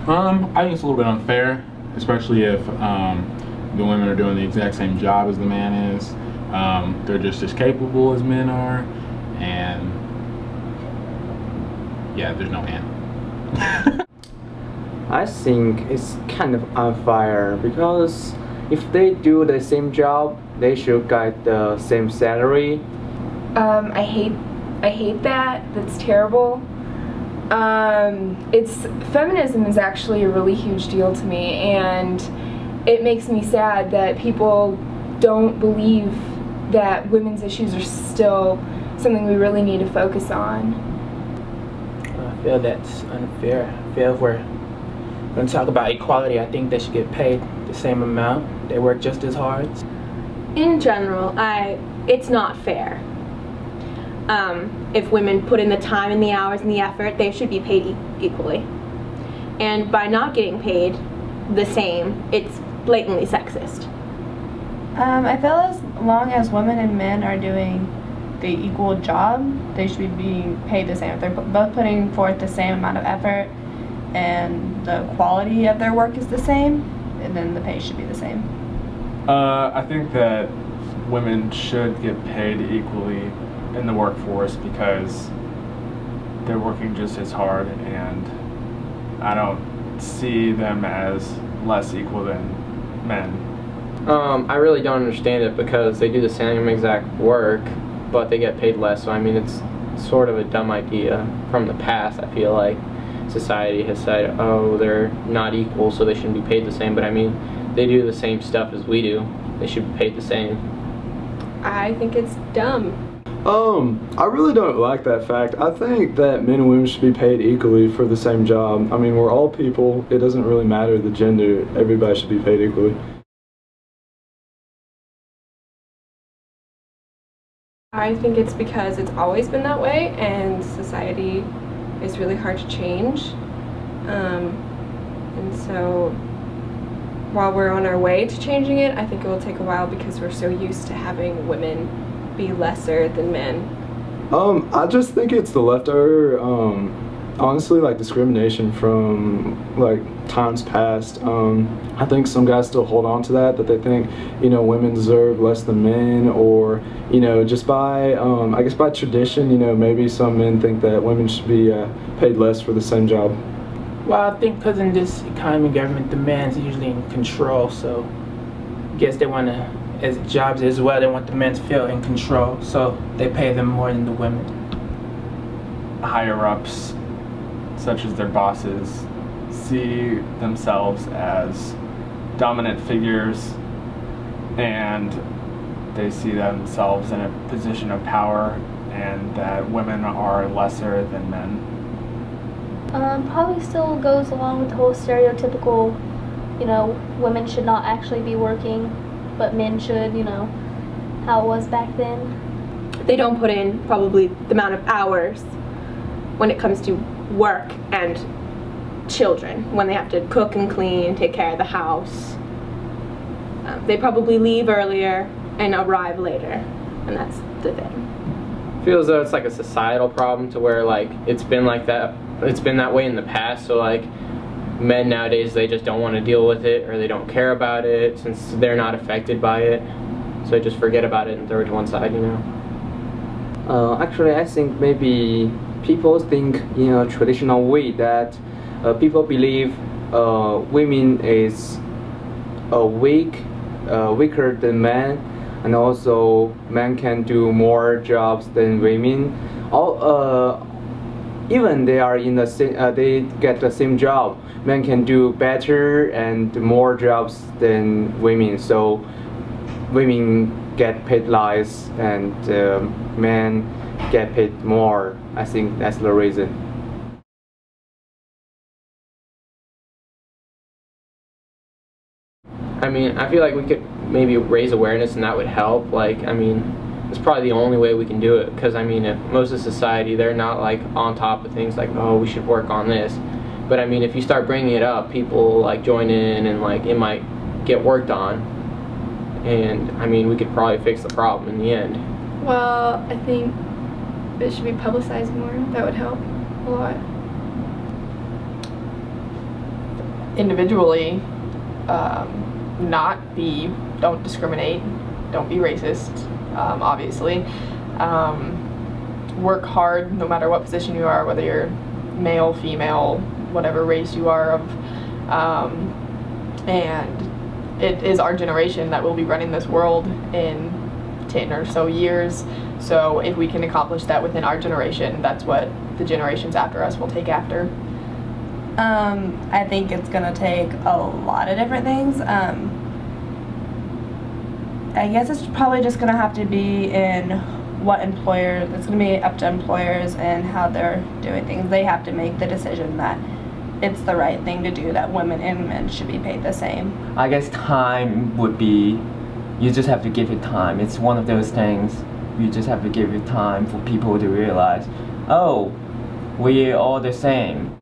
I think it's a little bit unfair, especially if the women are doing the exact same job as the man is. They're just as capable as men are, and yeah, there's no and. I think it's kind of unfair because if they do the same job, they should get the same salary. I hate that. That's terrible. Feminism is actually a really huge deal to me, and it makes me sad that people don't believe that women's issues are still something we really need to focus on. I feel that's unfair. I feel if we're going to talk about equality, I think they should get paid the same amount. They work just as hard. In general, it's not fair. If women put in the time and the hours and the effort, they should be paid equally. And by not getting paid the same, it's blatantly sexist. I feel as long as women and men are doing the equal job, they should be being paid the same. If they're both putting forth the same amount of effort and the quality of their work is the same, and then the pay should be the same. I think that women should get paid equally in the workforce because they're working just as hard, and I don't see them as less equal than men. I really don't understand it because they do the same exact work, but they get paid less. So I mean, it's sort of a dumb idea from the past. I feel like society has said, oh, they're not equal, so they shouldn't be paid the same. But I mean, they do the same stuff as we do. They should be paid the same. I think it's dumb. I really don't like that fact. I think that men and women should be paid equally for the same job. I mean, we're all people. It doesn't really matter the gender. Everybody should be paid equally. I think it's because it's always been that way, and society is really hard to change. And so while we're on our way to changing it, I think it will take a while because we're so used to having women be lesser than men. I just think it's the leftover, honestly, like discrimination from like times past. I think some guys still hold on to that they think, you know, women deserve less than men, or, you know, just by, I guess by tradition, you know, maybe some men think that women should be paid less for the same job. Well, I think because in this economy, government, the man's usually in control, so I guess they want to, as jobs as well, they want the men to feel in control, so they pay them more than the women. Higher-ups, such as their bosses, see themselves as dominant figures, and they see themselves in a position of power, and that women are lesser than men. Probably still goes along with the whole stereotypical, you know, women should not actually be working, but men should, you know, how it was back then. They don't put in probably the amount of hours when it comes to work and children, when they have to cook and clean, take care of the house. They probably leave earlier and arrive later, and that's the thing. I feel as though it's like a societal problem to where like it's been like that. It's been that way in the past, so like men nowadays, they just don't want to deal with it, or they don't care about it since they're not affected by it, so they just forget about it and throw it to one side, you know. Actually, I think maybe people think in a traditional way that people believe women is weaker than men, and also men can do more jobs than women. Even they are in the same, they get the same job, men can do better and more jobs than women. So women get paid less and men get paid more. I think that's the reason. I mean, I feel like we could maybe raise awareness and that would help. Like, I mean, it's probably the only way we can do it, because I mean, if most of society, they're not like on top of things like, oh, we should work on this. But I mean, if you start bringing it up, people like join in, and like it might get worked on, and I mean, we could probably fix the problem in the end. Well, I think it should be publicized more. That would help a lot. individually don't discriminate, don't be racist, obviously. Work hard no matter what position you are, whether you're male, female, whatever race you are of. And it is our generation that will be running this world in 10 or so years. So if we can accomplish that within our generation, that's what the generations after us will take after. I think it's going to take a lot of different things. I guess it's probably just going to have to be in what employers, it's going to be up to employers and how they're doing things. They have to make the decision that it's the right thing to do, that women and men should be paid the same. I guess time would be, you just have to give it time. It's one of those things, you just have to give it time for people to realize, oh, we're all the same.